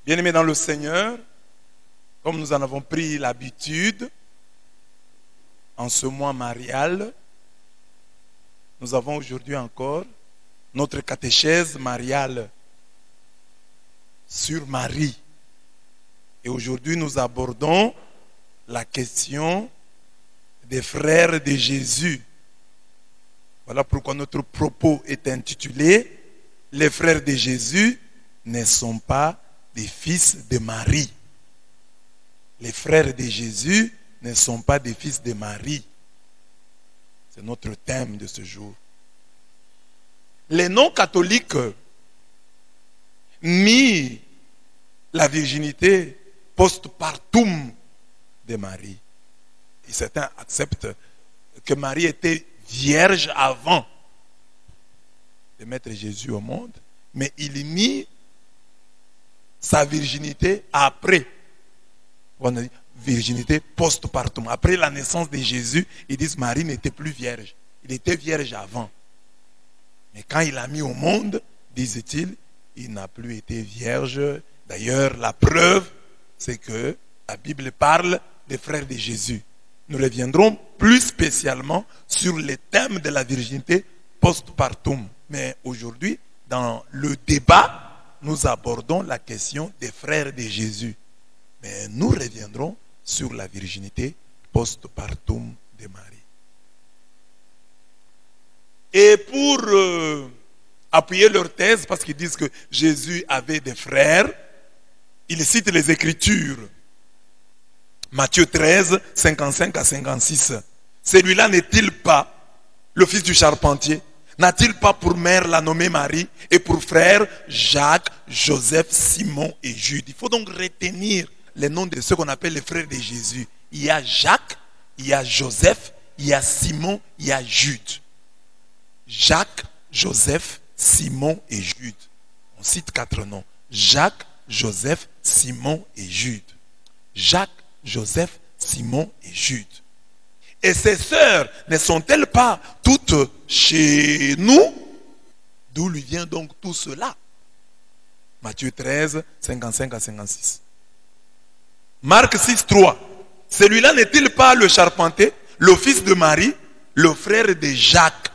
Bien-aimés dans le Seigneur, comme nous en avons pris l'habitude, en ce mois marial, nous avons aujourd'hui encore notre catéchèse mariale sur Marie. Et aujourd'hui, nous abordons la question des frères de Jésus. Voilà pourquoi notre propos est intitulé « Les frères de Jésus ne sont pas des fils de Marie ». Les frères de Jésus ne sont pas des fils de Marie. C'est notre thème de ce jour. Les non-catholiques nient la virginité post-partum de Marie. Et certains acceptent que Marie était vierge avant de mettre Jésus au monde, mais ils nient sa virginité après. On a dit virginité post-partum. Après la naissance de Jésus, ils disent Marie n'était plus vierge. Il était vierge avant. Mais quand il l'a mis au monde, disait-il, il n'a plus été vierge. D'ailleurs, la preuve, c'est que la Bible parle des frères de Jésus. Nous reviendrons plus spécialement sur les thèmes de la virginité post-partum. Mais aujourd'hui, dans le débat, nous abordons la question des frères de Jésus. Mais nous reviendrons sur la virginité post-partum de Marie. Et pour appuyer leur thèse, parce qu'ils disent que Jésus avait des frères, ils citent les Écritures. Matthieu 13, 55 à 56. Celui-là n'est-il pas le fils du charpentier? N'a-t-il pas pour mère la nommée Marie et pour frères Jacques, Joseph, Simon et Jude? Il faut donc retenir les noms de ceux qu'on appelle les frères de Jésus. Il y a Jacques, il y a Joseph, il y a Simon, il y a Jude. Jacques, Joseph, Simon et Jude. On cite 4 noms. Jacques, Joseph, Simon et Jude. Jacques, Joseph, Simon et Jude. Et ces sœurs ne sont-elles pas toutes chez nous? D'où lui vient donc tout cela? Matthieu 13, 55 à 56. Marc 6, 3. Celui-là n'est-il pas le charpentier, le fils de Marie, le frère de Jacques?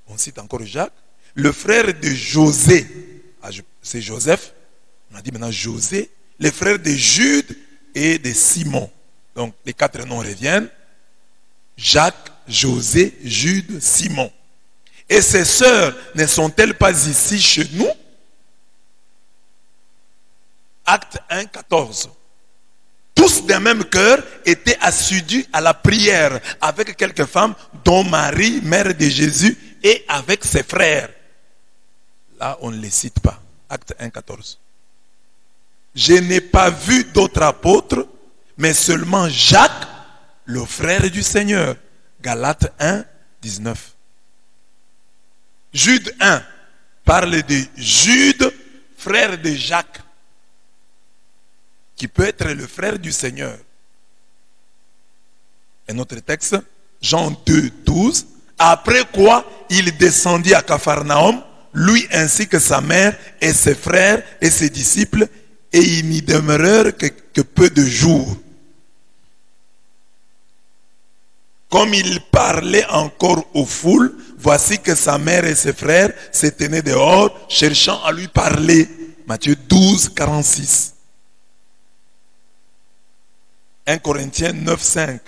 On cite encore Jacques. Le frère de José. C'est Joseph. On a dit maintenant José. Les frères de Jude et de Simon. Donc les 4 noms reviennent. Jacques, José, Jude, Simon. Et ces sœurs ne sont-elles pas ici chez nous? Acte 1, 14. Tous d'un même cœur étaient assidus à la prière avec quelques femmes, dont Marie, mère de Jésus, et avec ses frères. Là, on ne les cite pas. Acte 1, 14. Je n'ai pas vu d'autres apôtres, mais seulement Jacques, le frère du Seigneur. Galates 1, 19. Jude 1 parle de Jude, frère de Jacques, qui peut être le frère du Seigneur. Et notre texte, Jean 2, 12. Après quoi, il descendit à Capharnaüm, lui ainsi que sa mère et ses frères et ses disciples, et ils n'y demeurèrent que peu de jours. Comme il parlait encore aux foules, voici que sa mère et ses frères se tenaient dehors, cherchant à lui parler. Matthieu 12, 46. 1 Corinthiens 9, 5.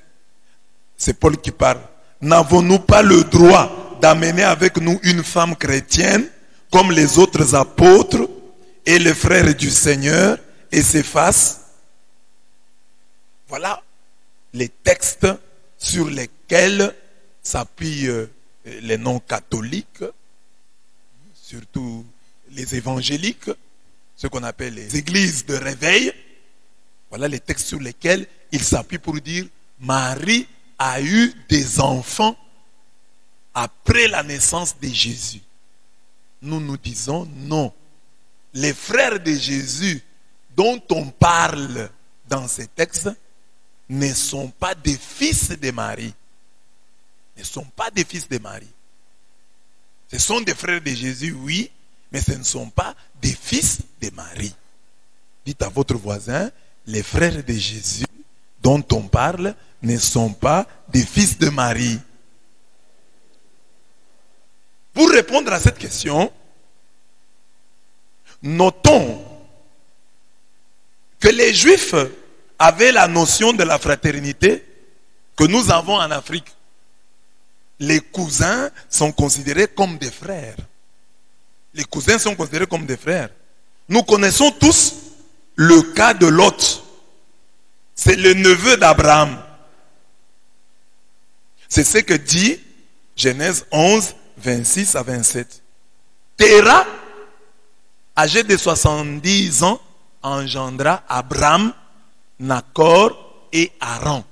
C'est Paul qui parle. N'avons-nous pas le droit d'amener avec nous une femme chrétienne comme les autres apôtres et les frères du Seigneur et Céphas? Voilà les textes sur lesquels s'appuient les non-catholiques, surtout les évangéliques, ce qu'on appelle les églises de réveil. Voilà les textes sur lesquels ils s'appuient pour dire Marie a eu des enfants après la naissance de Jésus. Nous nous disons non. Les frères de Jésus dont on parle dans ces textes ne sont pas des fils de Marie. Ne sont pas des fils de Marie. Ce sont des frères de Jésus, oui, mais ce ne sont pas des fils de Marie. Dites à votre voisin, les frères de Jésus dont on parle ne sont pas des fils de Marie. Pour répondre à cette question, notons que les Juifs avaient la notion de la fraternité que nous avons en Afrique. Les cousins sont considérés comme des frères. Les cousins sont considérés comme des frères. Nous connaissons tous le cas de Lot. C'est le neveu d'Abraham. C'est ce que dit Genèse 11, 26 à 27. Téra, âgé de 70 ans, engendra Abraham, Nacor et Haran.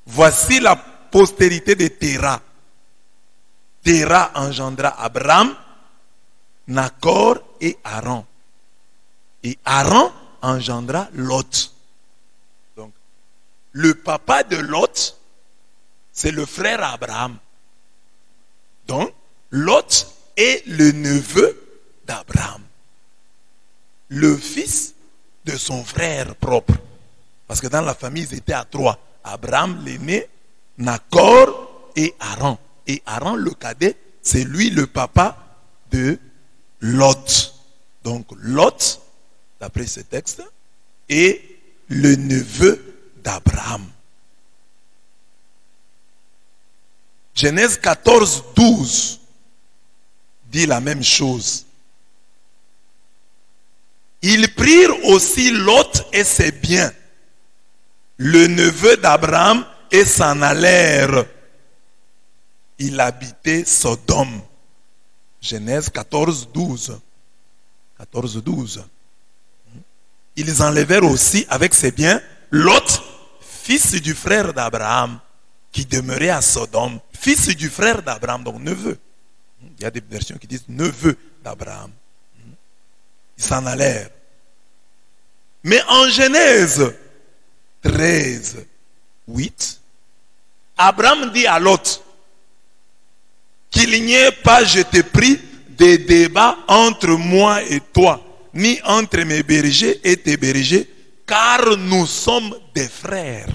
Voici la postérité de Téra. Téra engendra Abraham, Nacor et Haran. Et Haran engendra Lot. Donc, le papa de Lot, c'est le frère Abraham. Donc, Lot est le neveu d'Abraham. Le fils de son frère propre. Parce que dans la famille, ils étaient à trois. Abraham, l'aîné, Nacor et Haran. Et Haran, le cadet, c'est lui le papa de Lot. Donc, Lot, d'après ce texte, est le neveu d'Abraham. Genèse 14, 12 dit la même chose. Ils prirent aussi Lot et ses biens, le neveu d'Abraham, et s'en allèrent. Il habitait Sodome. Genèse 14, 12. 14, 12. Ils enlevèrent aussi avec ses biens Lot, fils du frère d'Abraham, qui demeurait à Sodome. Fils du frère d'Abraham, donc neveu. Il y a des versions qui disent neveu d'Abraham. Ils s'en allèrent. Mais en Genèse 13, 8, Abraham dit à Lot qu'il n'y ait pas, je te prie, de débat entre moi et toi, ni entre mes bergers et tes bergers, car nous sommes des frères.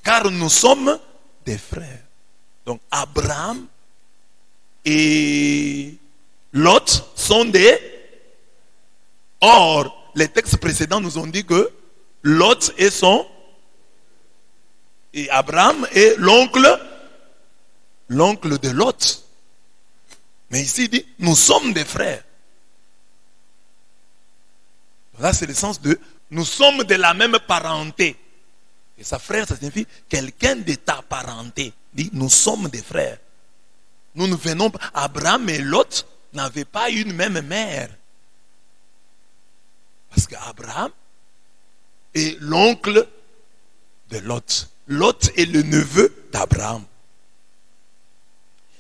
Car nous sommes des frères. Donc Abraham et Lot sont des... Or, les textes précédents nous ont dit que Lot est son... Et Abraham est l'oncle de Lot. Mais ici il dit, nous sommes des frères. Là c'est le sens de, nous sommes de la même parenté. Et sa frère, ça signifie quelqu'un de ta parenté. Dit, nous sommes des frères. Nous ne venons pas. Abraham et Lot n'avaient pas une même mère. Parce qu'Abraham est l'oncle de Lot. Lot est le neveu d'Abraham.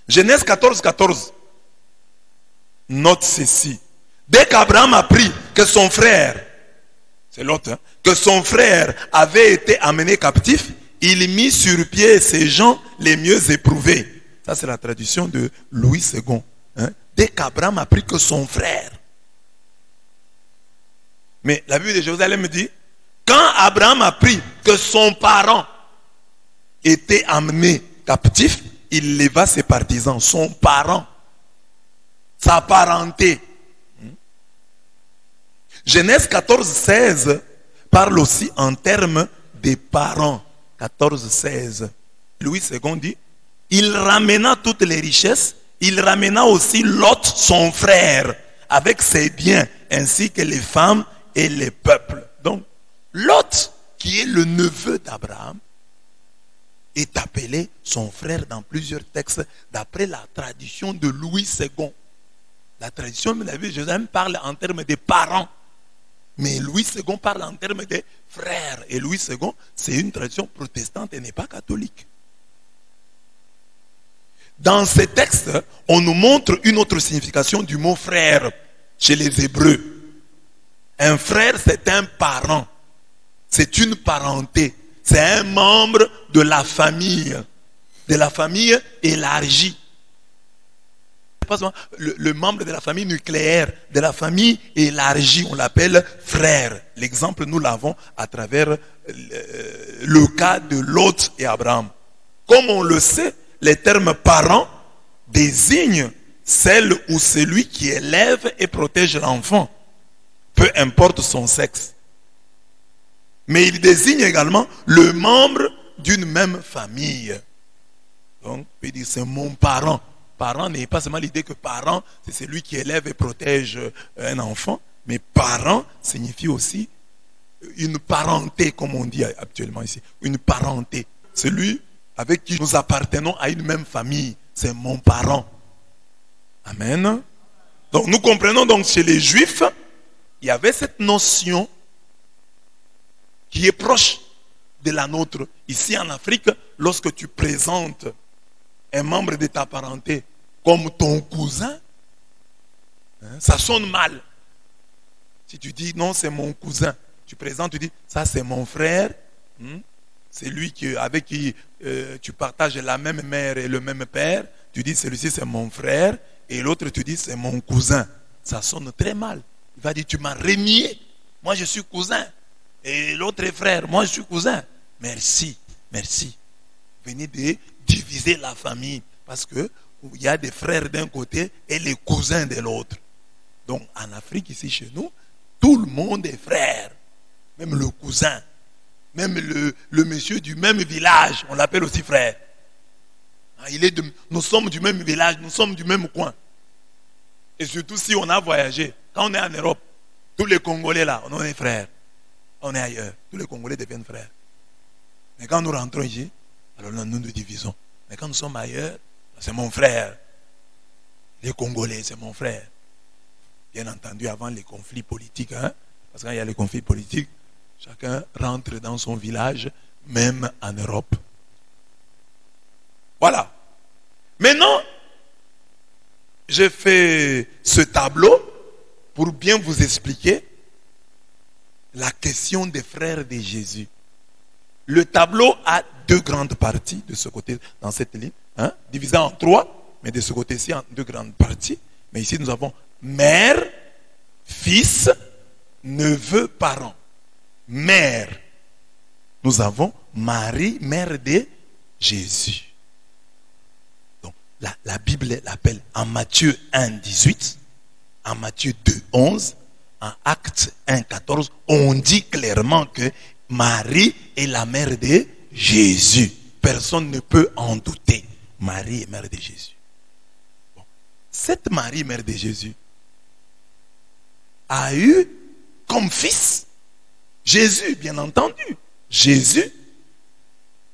Genèse 14, 14. Note ceci. Dès qu'Abraham apprit que son frère, c'est Lot, hein, que son frère avait été amené captif, il mit sur pied ces gens les mieux éprouvés. Ça c'est la traduction de Louis II. Hein. Dès qu'Abraham apprit que son frère. Mais la Bible de Jérusalem dit, quand Abraham apprit que son parent était amené captif, il leva ses partisans, son parent, sa parenté. Genèse 14, 16 parle aussi en termes des parents. 14, 16. Louis II dit, il ramena toutes les richesses, il ramena aussi Lot, son frère, avec ses biens, ainsi que les femmes et les peuples. Donc, Lot, qui est le neveu d'Abraham, est appelé son frère dans plusieurs textes, d'après la tradition de Louis II. La tradition de la vie de Jérusalem parle en termes de parents. Mais Louis II parle en termes de frères. Et Louis II, c'est une tradition protestante et n'est pas catholique. Dans ces textes, on nous montre une autre signification du mot frère chez les Hébreux. Un frère, c'est un parent. C'est une parenté. C'est un membre de la famille élargie. pas seulement le membre de la famille nucléaire, de la famille élargie, on l'appelle frère. L'exemple, nous l'avons à travers le cas de Lot et Abraham. Comme on le sait, les termes parents désignent celle ou celui qui élève et protège l'enfant, peu importe son sexe. Mais il désigne également le membre d'une même famille. Donc, on peut dire c'est mon parent. Parent n'est pas seulement l'idée que parent, c'est celui qui élève et protège un enfant, mais parent signifie aussi une parenté, comme on dit actuellement ici. Une parenté. Celui avec qui nous appartenons à une même famille, c'est mon parent. Amen. Donc nous comprenons donc chez les Juifs, il y avait cette notion qui est proche de la nôtre. Ici en Afrique, lorsque tu présentes un membre de ta parenté comme ton cousin, ça sonne mal. Si tu dis non, c'est mon cousin, tu présentes, tu dis ça c'est mon frère, c'est lui avec qui tu partages la même mère et le même père, tu dis celui-ci c'est mon frère, et l'autre tu dis c'est mon cousin. Ça sonne très mal. Il va dire tu m'as renié, moi je suis cousin, et l'autre est frère, moi je suis cousin. Merci, merci. Venez de diviser la famille, parce que il y a des frères d'un côté et les cousins de l'autre. Donc en Afrique, ici chez nous, tout le monde est frère. Même le cousin, même le monsieur du même village, on l'appelle aussi frère. Nous sommes du même village, nous sommes du même coin. Et surtout si on a voyagé, quand on est en Europe, tous les Congolais là, on est frères. On est ailleurs, tous les Congolais deviennent frères. Mais quand nous rentrons ici, alors là, nous nous divisons. Mais quand nous sommes ailleurs, c'est mon frère. Les Congolais, c'est mon frère. Bien entendu, avant les conflits politiques, parce qu'il y a les conflits politiques, chacun rentre dans son village, même en Europe. Voilà. Maintenant, j'ai fait ce tableau pour bien vous expliquer la question des frères de Jésus. Le tableau a deux grandes parties de ce côté, dans cette ligne, divisé en trois, mais de ce côté-ci en deux grandes parties. Mais ici, nous avons mère, fils, neveu, parent. Mère. Nous avons Marie, mère de Jésus. Donc, la Bible l'appelle en Matthieu 1, 18, en Matthieu 2, 11, en Actes 1, 14, on dit clairement que Marie est la mère de Jésus. Personne ne peut en douter. Marie est mère de Jésus. Bon. Cette Marie, mère de Jésus, a eu comme fils Jésus, bien entendu. Jésus.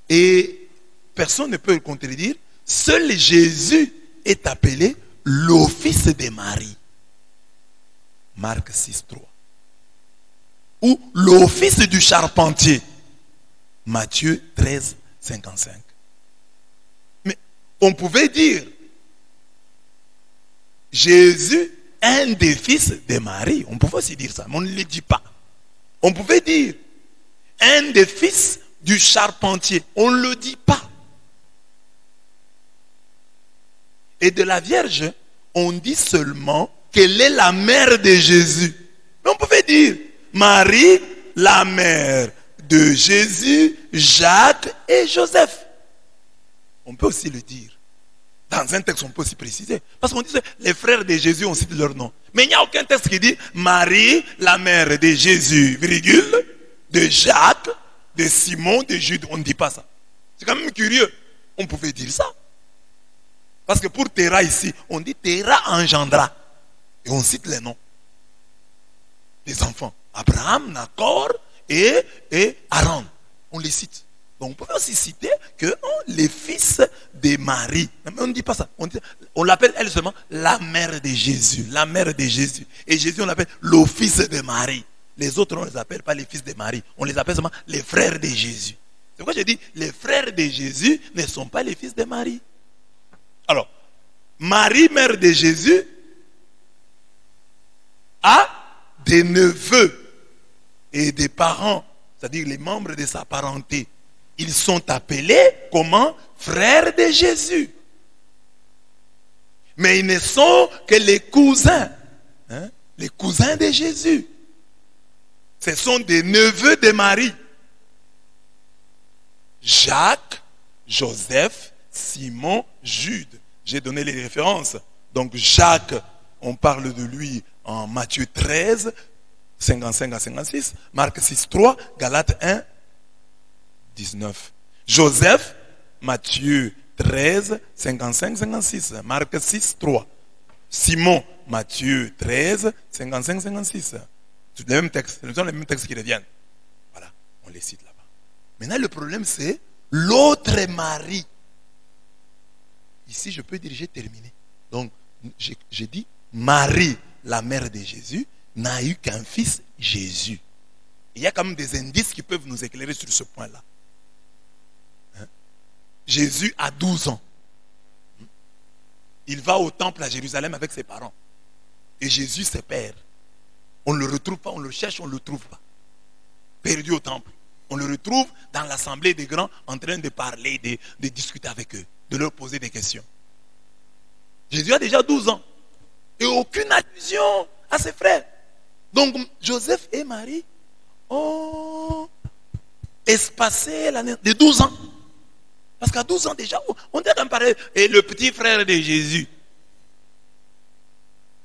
Et personne ne peut le contredire. Seul Jésus est appelé l'office de Marie. Marc 6, 3. Ou l'office du charpentier. Matthieu 13, 55. Mais on pouvait dire Jésus, un des fils de Marie. On pouvait aussi dire ça, mais on ne le dit pas. On pouvait dire un des fils du charpentier. On ne le dit pas. Et de la Vierge, on dit seulement qu'elle est la mère de Jésus. Mais on pouvait dire Marie, la mère de Jésus, Jacques et Joseph. On peut aussi le dire. Dans un texte, on peut aussi préciser. Parce qu'on dit que les frères de Jésus, on cite leur nom. Mais il n'y a aucun texte qui dit Marie, la mère de Jésus, virgule, de Jacques, de Simon, de Jude. On ne dit pas ça. C'est quand même curieux. On pouvait dire ça. Parce que pour Terah ici, on dit Terah engendra. Et on cite les noms des enfants. Abraham, Nacor et Aaron. On les cite. Donc on peut aussi citer que les fils de Marie. Mais on ne dit pas ça. On l'appelle elle seulement la mère de Jésus. La mère de Jésus. Et Jésus, on l'appelle l'office de Marie. Les autres, on ne les appelle pas les fils de Marie. On les appelle seulement les frères de Jésus. C'est pourquoi je dis les frères de Jésus ne sont pas les fils de Marie. Alors, Marie, mère de Jésus, a des neveux et des parents, c'est-à-dire les membres de sa parenté. Ils sont appelés comment? Frères de Jésus. Mais ils ne sont que les cousins. Hein? Les cousins de Jésus. Ce sont des neveux de Marie. Jacques, Joseph, Simon, Jude. J'ai donné les références. Donc Jacques, on parle de lui en Matthieu 13, 55 à 56, Marc 6, 3, Galates 1, 19. Joseph, Matthieu 13, 55, 56, Marc 6, 3. Simon, Matthieu 13, 55, 56. C'est les mêmes textes, ce sont les mêmes textes qui reviennent. Voilà, on les cite là-bas. Maintenant, le problème, c'est l'autre Marie. Ici, je peux dire, j'ai terminé. Donc, j'ai dit, Marie, la mère de Jésus, n'a eu qu'un fils, Jésus. Il y a quand même des indices qui peuvent nous éclairer sur ce point-là. Hein? Jésus a 12 ans. Il va au temple à Jérusalem avec ses parents. Et Jésus se perd. On ne le retrouve pas, on le cherche, on ne le trouve pas. Perdu au temple. On le retrouve dans l'assemblée des grands en train de parler, de discuter avec eux, de leur poser des questions. Jésus a déjà 12 ans. Et aucune allusion à ses frères. Donc Joseph et Marie ont espacé l'année de 12 ans. Parce qu'à 12 ans déjà, on dirait qu'on parlait, et le petit frère de Jésus.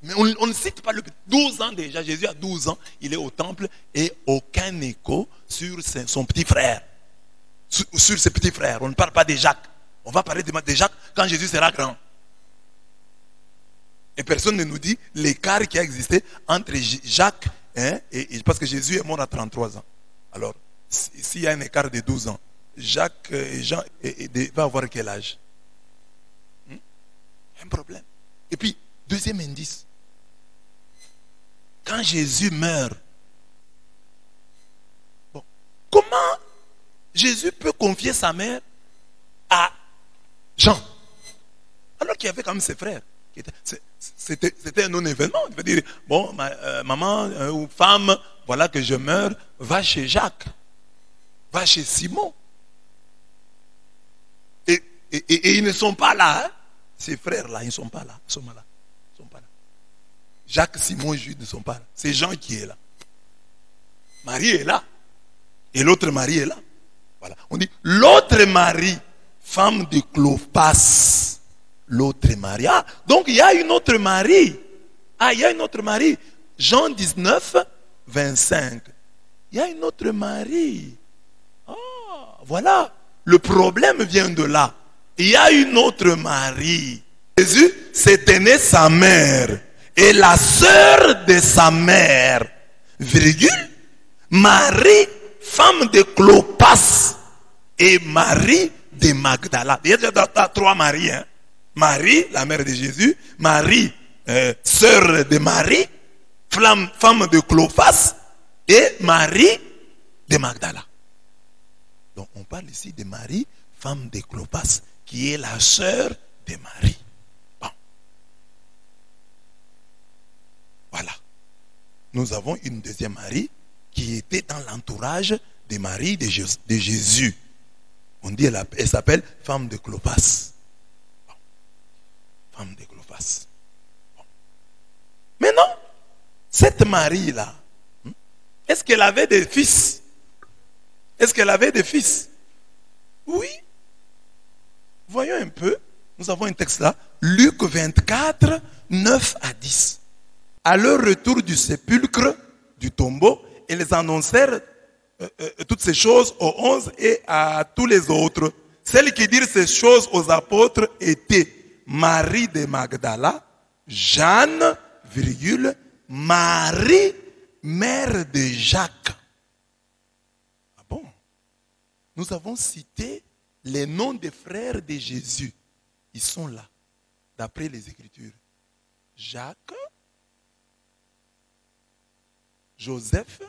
Mais on ne cite pas le petit. 12 ans déjà, Jésus a 12 ans, il est au temple et aucun écho sur son petit frère. Sur ses petits frères. On ne parle pas de Jacques. On va parler de Jacques quand Jésus sera grand. Et personne ne nous dit l'écart qui a existé entre Jacques, hein, et parce que Jésus est mort à 33 ans. Alors, s'il y a un écart de 12 ans, Jacques et Jean va avoir quel âge? Un problème. Et puis, deuxième indice. Quand Jésus meurt, bon, comment Jésus peut confier sa mère à Jean? Alors qu'il y avait quand même ses frères. C'était un non-événement. Il veut dire, bon, maman ou femme, voilà que je meurs, va chez Jacques, va chez Simon. Et ils ne sont pas là. Hein? Ces frères-là, ils ne sont pas là. Ils sont là. Ils sont pas là. Jacques, Simon et Jude ne sont pas là. C'est Jean qui est là. Marie est là. Et l'autre Marie est là. Voilà. On dit, l'autre Marie, femme de Clopas. L'autre Marie. Ah, donc il y a une autre Marie. Ah, il y a une autre Marie. Jean 19, 25. Il y a une autre Marie. Ah, voilà. Le problème vient de là. Il y a une autre Marie. Jésus, c'était né sa mère et la sœur de sa mère, virgule, Marie, femme de Clopas, et Marie de Magdala. Il y a trois Maries. Hein? Marie, la mère de Jésus, Marie, sœur de Marie, femme de Clopas, et Marie de Magdala. Donc on parle ici de Marie, femme de Clopas, qui est la sœur de Marie. Bon. Voilà. Nous avons une deuxième Marie qui était dans l'entourage de Marie de Jésus. On dit elle s'appelle femme de Clopas. Bon. Femme de Clopas. Bon. Maintenant, cette Marie-là, est-ce qu'elle avait des fils? Est-ce qu'elle avait des fils? Oui. Voyons un peu. Nous avons un texte là. Luc 24, 9 à 10. À leur retour du sépulcre, du tombeau, ils annoncèrent toutes ces choses aux 11 et à tous les autres. Celles qui dirent ces choses aux apôtres étaient Marie de Magdala, Jeanne, virgule, Marie, mère de Jacques. Ah bon? Nous avons cité les noms des frères de Jésus. Ils sont là, d'après les Écritures. Jacques, Joseph,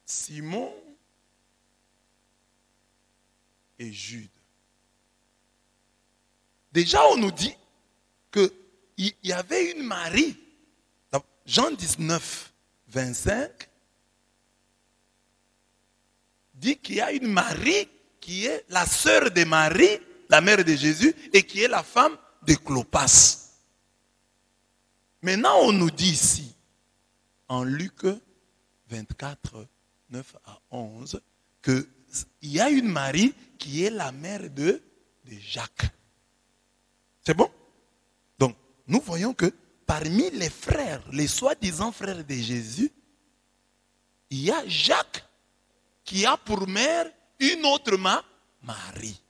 Simon et Jude. Déjà, on nous dit qu'il y avait une Marie. Dans Jean 19, 25, dit qu'il y a une Marie qui est la sœur de Marie la mère de Jésus, et qui est la femme de Clopas. Maintenant, on nous dit ici, en Luc 24, 9 à 11, qu'il y a une Marie qui est la mère de Jacques. C'est bon? Donc, nous voyons que parmi les frères, les soi-disant frères de Jésus, il y a Jacques qui a pour mère une autre Marie.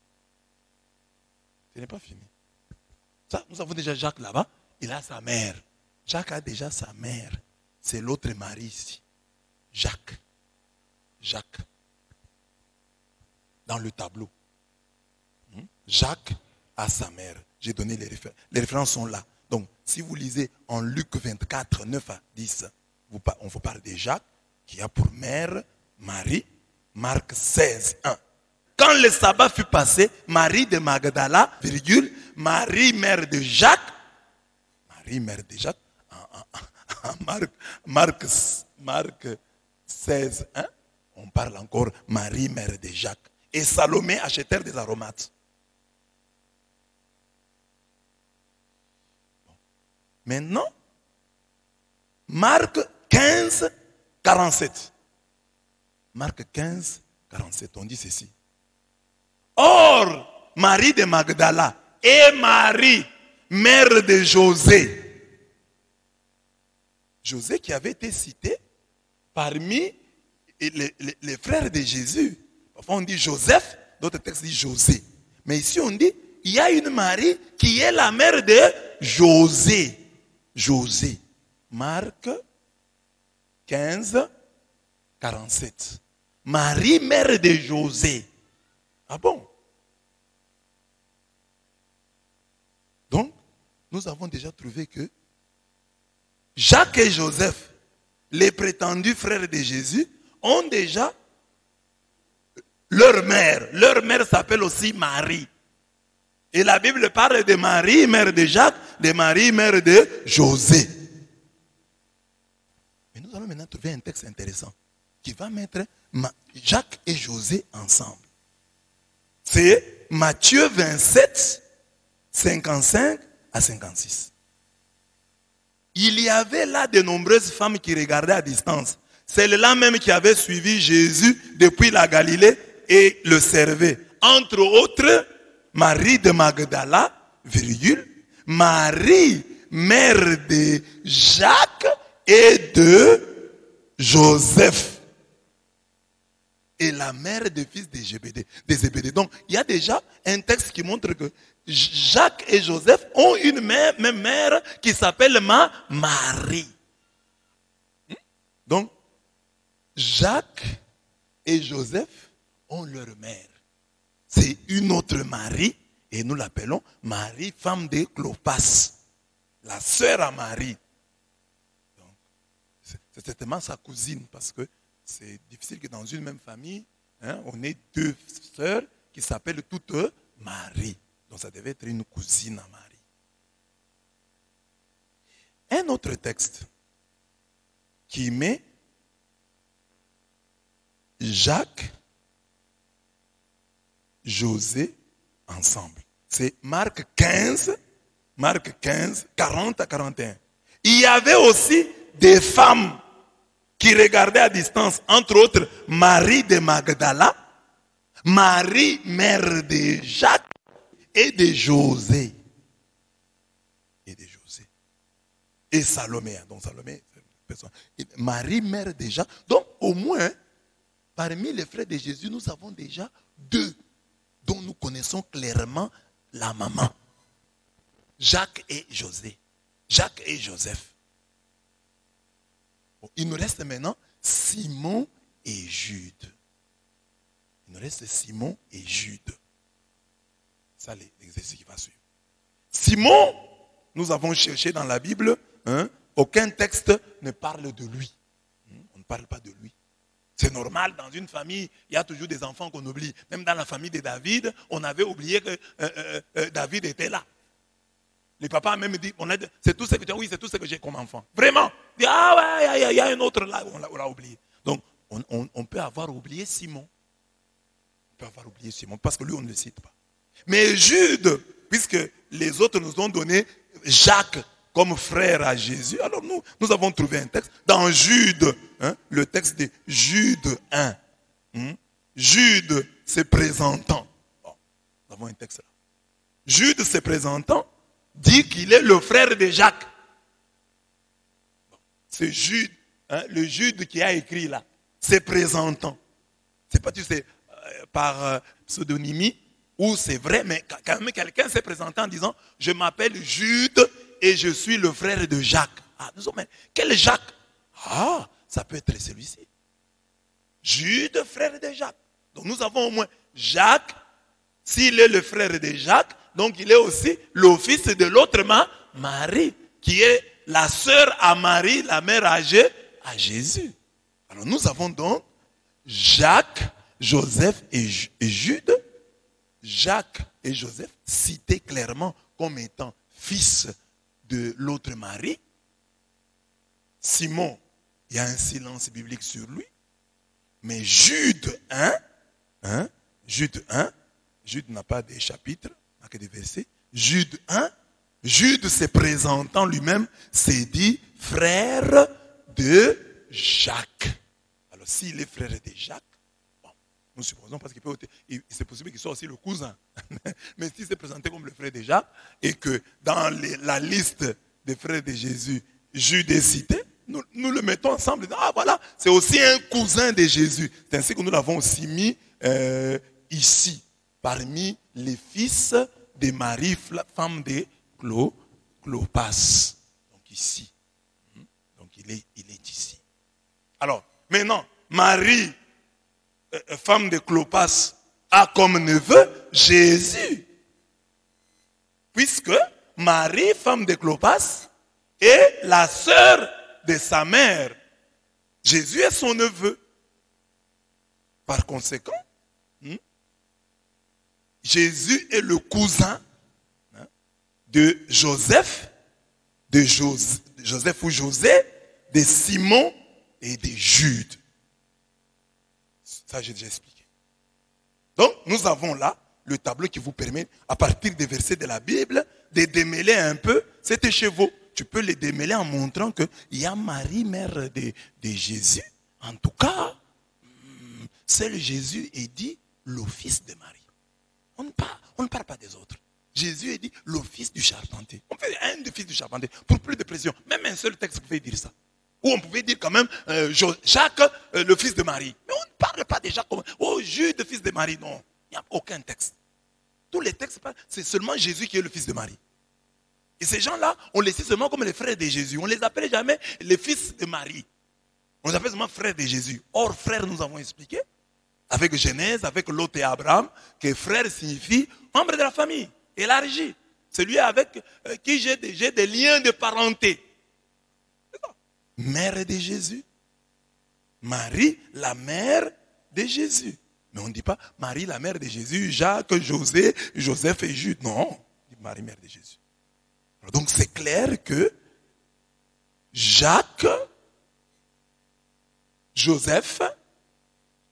Ce n'est pas fini. Ça, nous avons déjà Jacques là-bas, il a sa mère. Jacques a déjà sa mère. C'est l'autre Marie ici. Jacques. Dans le tableau. Jacques a sa mère. J'ai donné les références. Les références sont là. Donc, si vous lisez en Luc 24, 9 à 10, on vous parle de Jacques, qui a pour mère Marie. Marc 16, 1. Quand le sabbat fut passé, Marie de Magdala, Marie mère de Jacques, Marc 16, 1, on parle encore Marie mère de Jacques. Et Salomé achetèrent des aromates. Maintenant, Marc 15, 47. Marc 15, 47, on dit ceci. Or, Marie de Magdala et Marie, mère de José. José qui avait été cité parmi les frères de Jésus. Parfois on dit Joseph, d'autres textes disent José. Mais ici on dit, il y a une Marie qui est la mère de José. José. Marc 15, 47. Marie, mère de José. Ah bon? Donc, nous avons déjà trouvé que Jacques et Joseph, les prétendus frères de Jésus, ont déjà leur mère. Leur mère s'appelle aussi Marie. Et la Bible parle de Marie, mère de Jacques, de Marie, mère de José. Mais nous allons maintenant trouver un texte intéressant qui va mettre Jacques et José ensemble. C'est Matthieu 27, 55 à 56. Il y avait là de nombreuses femmes qui regardaient à distance. Celles-là même qui avaient suivi Jésus depuis la Galilée et le servaient. Entre autres, Marie de Magdala, Marie, mère de Jacques et de Joseph. Et la mère des fils de Zébédée. Donc, il y a déjà un texte qui montre que Jacques et Joseph ont une même mère qui s'appelle Marie. Donc, Jacques et Joseph ont leur mère. C'est une autre Marie, et nous l'appelons Marie, femme de Clopas, la sœur à Marie. Donc, c'est certainement sa cousine, parce que c'est difficile que dans une même famille, on ait deux sœurs qui s'appellent toutes Marie. Donc ça devait être une cousine à Marie. Un autre texte qui met Jacques, José ensemble. C'est Marc 15, 40 à 41. Il y avait aussi des femmes qui regardaient à distance, entre autres Marie de Magdala, Marie, mère de Jacques, et de José. Et Salomé. Donc Salomé, Marie, mère de Jacques. Donc au moins, parmi les frères de Jésus, nous avons déjà deux dont nous connaissons clairement la maman. Jacques et José. Jacques et Joseph. Bon, il nous reste maintenant Simon et Jude. Il nous reste Simon et Jude. Ça, l'exercice qui va suivre. Simon, nous avons cherché dans la Bible, aucun texte ne parle de lui. On ne parle pas de lui. C'est normal, dans une famille, il y a toujours des enfants qu'on oublie. Même dans la famille de David, on avait oublié que David était là. Les papas même dit, c'est tout ce que tu as, oui, c'est tout ce que j'ai comme enfant. Vraiment. Il dit, ah ouais, il y a un autre là, on l'a oublié. Donc, on peut avoir oublié Simon. On peut avoir oublié Simon, parce que lui, on ne le cite pas. Mais Jude, puisque les autres nous ont donné Jacques comme frère à Jésus, alors nous avons trouvé un texte dans Jude, le texte de Jude 1. Jude se présentant. Bon, nous avons un texte là. Jude se présentant dit qu'il est le frère de Jacques. Bon, c'est Jude, le Jude qui a écrit là, se présentant. C'est pas, tu sais, par pseudonymie, ou c'est vrai, mais quand même quelqu'un s'est présenté en disant « Je m'appelle Jude et je suis le frère de Jacques. » Ah, nous sommes, mais quel Jacques? Ah, ça peut être celui-ci. Jude, frère de Jacques. Donc nous avons au moins Jacques, s'il est le frère de Jacques, donc il est aussi le fils de l'autre Marie, qui est la sœur à Marie, la mère âgée à Jésus. Alors nous avons donc Jacques, Joseph et Jude. Jacques et Joseph cités clairement comme étant fils de l'autre Marie. Simon, il y a un silence biblique sur lui. Mais Jude 1, Jude n'a pas de chapitre, n'a que des versets. Jude 1, Jude se présentant lui-même, s'est dit frère de Jacques. Alors s'il est frère de Jacques, nous supposons parce c'est possible qu'il soit aussi le cousin. Mais s'il s'est présenté comme le frère de Jacques et que dans la liste des frères de Jésus, Jude est cité, nous le mettons ensemble. Ah voilà, c'est aussi un cousin de Jésus. C'est ainsi que nous l'avons aussi mis ici, parmi les fils de Marie, femme de Clopas. Donc ici. Donc il est ici. Alors, maintenant, Marie, femme de Clopas, a comme neveu Jésus. Puisque Marie, femme de Clopas, est la sœur de sa mère. Jésus est son neveu. Par conséquent, Jésus est le cousin de Joseph, Joseph ou José, de Simon et de Jude. Ça, j'ai déjà expliqué. Donc, nous avons là le tableau qui vous permet, à partir des versets de la Bible, de démêler un peu cet écheveau. Tu peux les démêler en montrant qu'il y a Marie, mère de Jésus. En tout cas, seul Jésus est dit le fils de Marie. On ne parle pas des autres. Jésus est dit le fils du charpentier. On fait un des fils du charpentier pour plus de pression. Même un seul texte pouvait dire ça. Ou on pouvait dire quand même Jacques, le fils de Marie. Mais on ne parle pas de Jacques comme Jude, fils de Marie. Non, il n'y a aucun texte. Tous les textes, c'est seulement Jésus qui est le fils de Marie. Et ces gens-là, on les cite seulement comme les frères de Jésus. On ne les appelle jamais les fils de Marie. On les appelle seulement frères de Jésus. Or, frères, nous avons expliqué, avec Genèse, avec Lot et Abraham, que frère signifie membre de la famille, élargi. Celui avec qui j'ai des liens de parenté. Mère de Jésus. Marie, la mère de Jésus. Mais on ne dit pas Marie, la mère de Jésus, Jacques, José, Joseph et Jude. Non, on dit Marie, mère de Jésus. Donc c'est clair que Jacques, Joseph,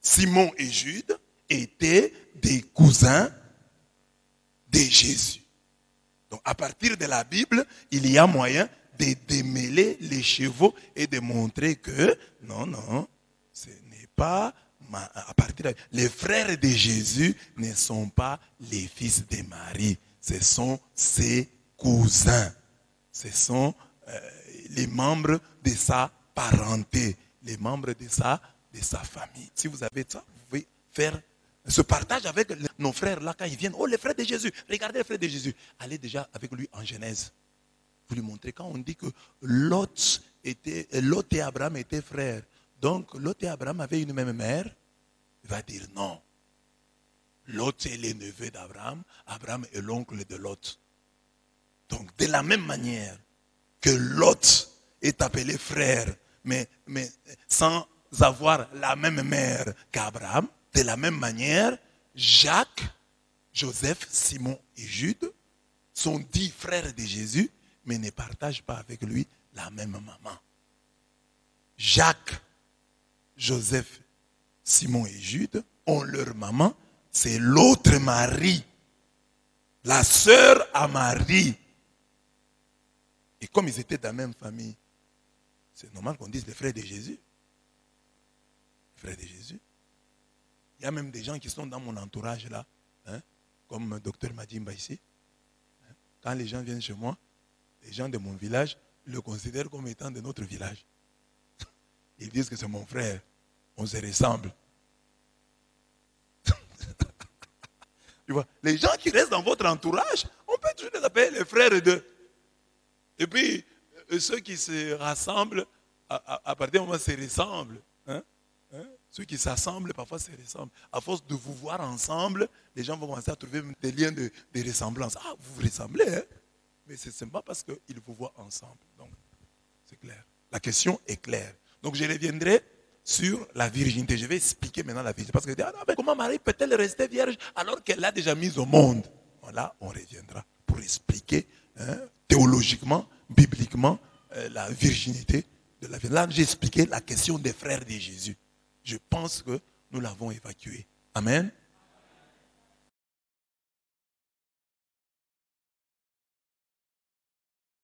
Simon et Jude étaient des cousins de Jésus. Donc à partir de la Bible, il y a moyen de démêler les chevaux et de montrer que non, ce n'est pas à partir de, les frères de Jésus ne sont pas les fils de Marie, ce sont ses cousins, ce sont les membres de sa parenté, les membres de sa famille. Si vous avez ça, vous pouvez faire ce partage avec nos frères là quand ils viennent. Oh, les frères de Jésus, regardez les frères de Jésus. Allez déjà avec lui en Genèse. Vous lui montrez quand on dit que Lot et Abraham étaient frères. Donc Lot et Abraham avaient une même mère. Il va dire non. Lot est le neveu d'Abraham. Abraham est l'oncle de Lot. Donc de la même manière que Lot est appelé frère, mais sans avoir la même mère qu'Abraham, de la même manière, Jacques, Joseph, Simon et Jude sont dits frères de Jésus, mais ne partagent pas avec lui la même maman. Jacques, Joseph, Simon et Jude ont leur maman, c'est l'autre Marie la sœur à Marie. Et comme ils étaient de la même famille, c'est normal qu'on dise les frères de Jésus. Les frères de Jésus. Il y a même des gens qui sont dans mon entourage là, hein, comme le docteur Madimba ici. Quand les gens viennent chez moi, les gens de mon village le considèrent comme étant de notre village. Ils disent que c'est mon frère, on se ressemble. Tu vois, les gens qui restent dans votre entourage, on peut toujours les appeler les frères de. Et puis, ceux qui se rassemblent, à partir du moment où se ressemblent, hein? Ceux qui s'assemblent, parfois se ressemblent. À force de vous voir ensemble, les gens vont commencer à trouver des liens de ressemblance. Ah, vous vous ressemblez, hein? Mais ce n'est pas parce qu'ils vous voient ensemble. Donc, c'est clair. La question est claire. Donc, je reviendrai sur la virginité. Je vais expliquer maintenant la virginité. Parce que comment Marie peut-elle rester vierge alors qu'elle l'a déjà mise au monde? Là, on reviendra pour expliquer théologiquement, bibliquement, la virginité de la Vierge. Là, j'ai expliqué la question des frères de Jésus. Je pense que nous l'avons évacué. Amen.